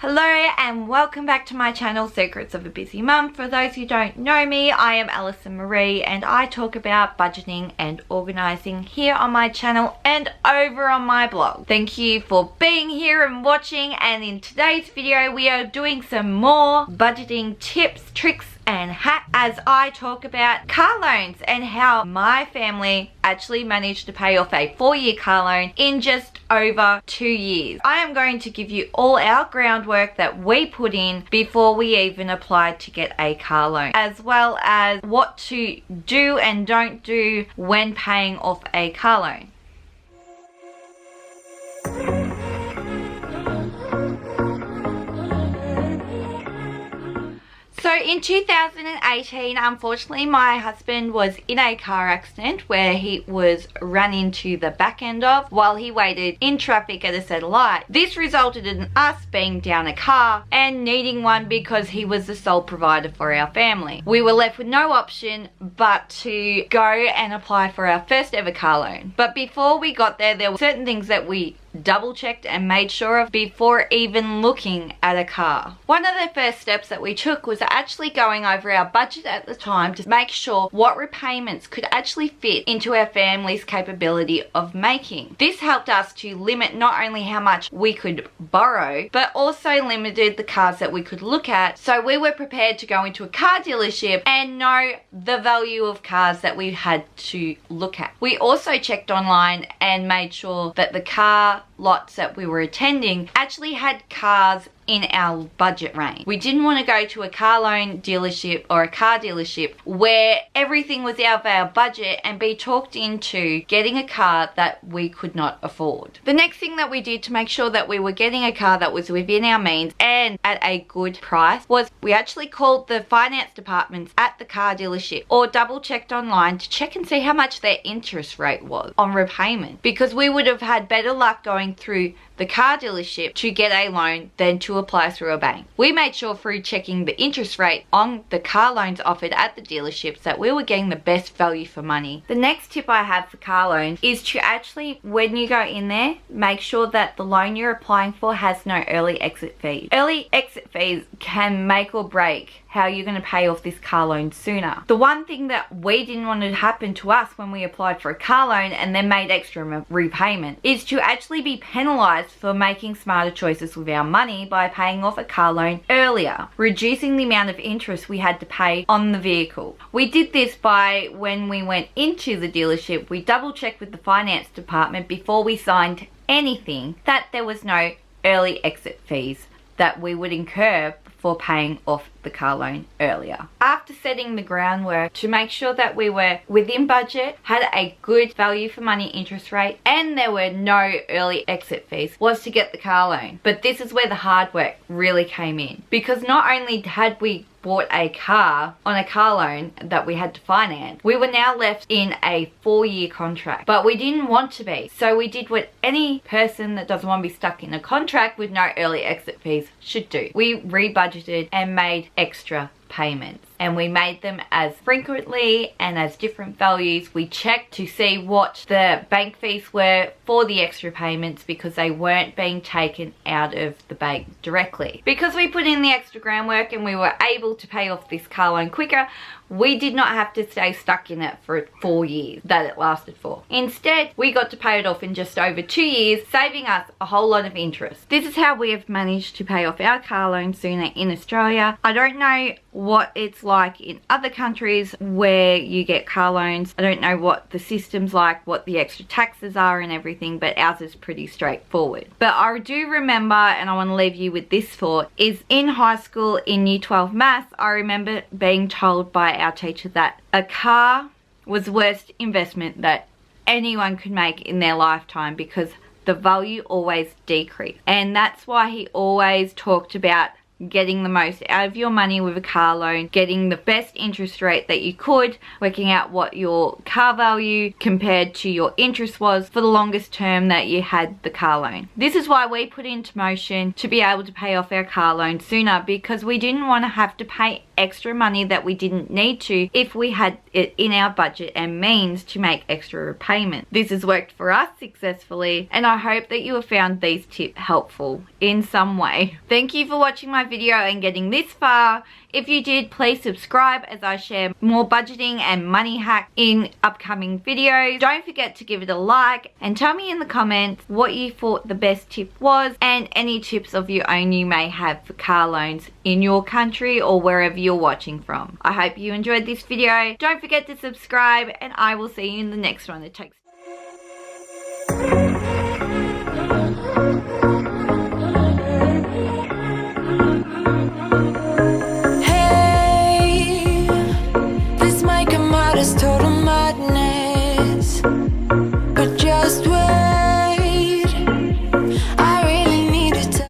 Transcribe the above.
Hello and welcome back to my channel, Secrets of a Busy Mum. For those who don't know me, I am Allison Marie and I talk about budgeting and organising here on my channel and over on my blog. Thank you for being here and watching, and in today's video we are doing some more budgeting tips, tricks and hacks as I talk about car loans and how my family actually managed to pay off a 4-year car loan in just over 2 years. I am going to give you all our groundwork that we put in before we even applied to get a car loan, as well as what to do and don't do when paying off a car loan. So in 2018, unfortunately, my husband was in a car accident where he was run into the back end of while he waited in traffic at a set light. This resulted in us being down a car and needing one because he was the sole provider for our family. We were left with no option but to go and apply for our first ever car loan. But before we got there, there were certain things that we double checked and made sure of before even looking at a car. One of the first steps that we took was actually going over our budget at the time to make sure what repayments could actually fit into our family's capability of making. This helped us to limit not only how much we could borrow, but also limited the cars that we could look at, so we were prepared to go into a car dealership and know the value of cars that we had to look at. We also checked online and made sure that the car lots that we were attending actually had cars in our budget range. We didn't want to go to a car loan dealership or a car dealership where everything was out of our budget and be talked into getting a car that we could not afford. The next thing that we did to make sure that we were getting a car that was within our means and at a good price was we actually called the finance departments at the car dealership or double checked online to check and see how much their interest rate was on repayment, because we would have had better luck going through the car dealership to get a loan than to apply through a bank. We made sure through checking the interest rate on the car loans offered at the dealerships that we were getting the best value for money. The next tip I have for car loans is to actually, when you go in there, make sure that the loan you're applying for has no early exit fees. Early exit fees can make or break how you're going to pay off this car loan sooner. The one thing that we didn't want to happen to us when we applied for a car loan and then made extra repayment is to actually be penalized for making smarter choices with our money by paying off a car loan earlier, reducing the amount of interest we had to pay on the vehicle. We did this by, when we went into the dealership, we double checked with the finance department before we signed anything that there was no early exit fees that we would incur for paying off the car loan earlier. After setting the groundwork to make sure that we were within budget, had a good value for money interest rate, and there were no early exit fees, was to get the car loan. But this is where the hard work really came in, because not only had we bought a car on a car loan that we had to finance, we were now left in a 4-year contract, but we didn't want to be. So we did what any person that doesn't want to be stuck in a contract with no early exit fees should do. We rebudgeted and made extra payments, and we made them as frequently and as different values. We checked to see what the bank fees were for the extra payments because they weren't being taken out of the bank directly. Because we put in the extra groundwork and we were able to pay off this car loan quicker, we did not have to stay stuck in it for 4 years that it lasted for. Instead, we got to pay it off in just over 2 years, saving us a whole lot of interest. This is how we have managed to pay off our car loan sooner in Australia. I don't know what it's like in other countries where you get car loans. I don't know what the system's like, what the extra taxes are and everything, but ours is pretty straightforward. But I do remember, and I want to leave you with this thought, is in high school in Year 12 maths, I remember being told by our teacher that a car was the worst investment that anyone could make in their lifetime because the value always decreased. And that's why he always talked about getting the most out of your money with a car loan, getting the best interest rate that you could, working out what your car value compared to your interest was for the longest term that you had the car loan. This is why we put into motion to be able to pay off our car loan sooner, because we didn't want to have to pay extra money that we didn't need to if we had it in our budget and means to make extra repayments. This has worked for us successfully, and I hope that you have found these tips helpful in some way. Thank you for watching my video and getting this far. If you did, please subscribe as I share more budgeting and money hacks in upcoming videos. Don't forget to give it a like and tell me in the comments what you thought the best tip was and any tips of your own you may have for car loans in your country or wherever you're watching from. I hope you enjoyed this video. Don't forget to subscribe, and I will see you in the next one. It takes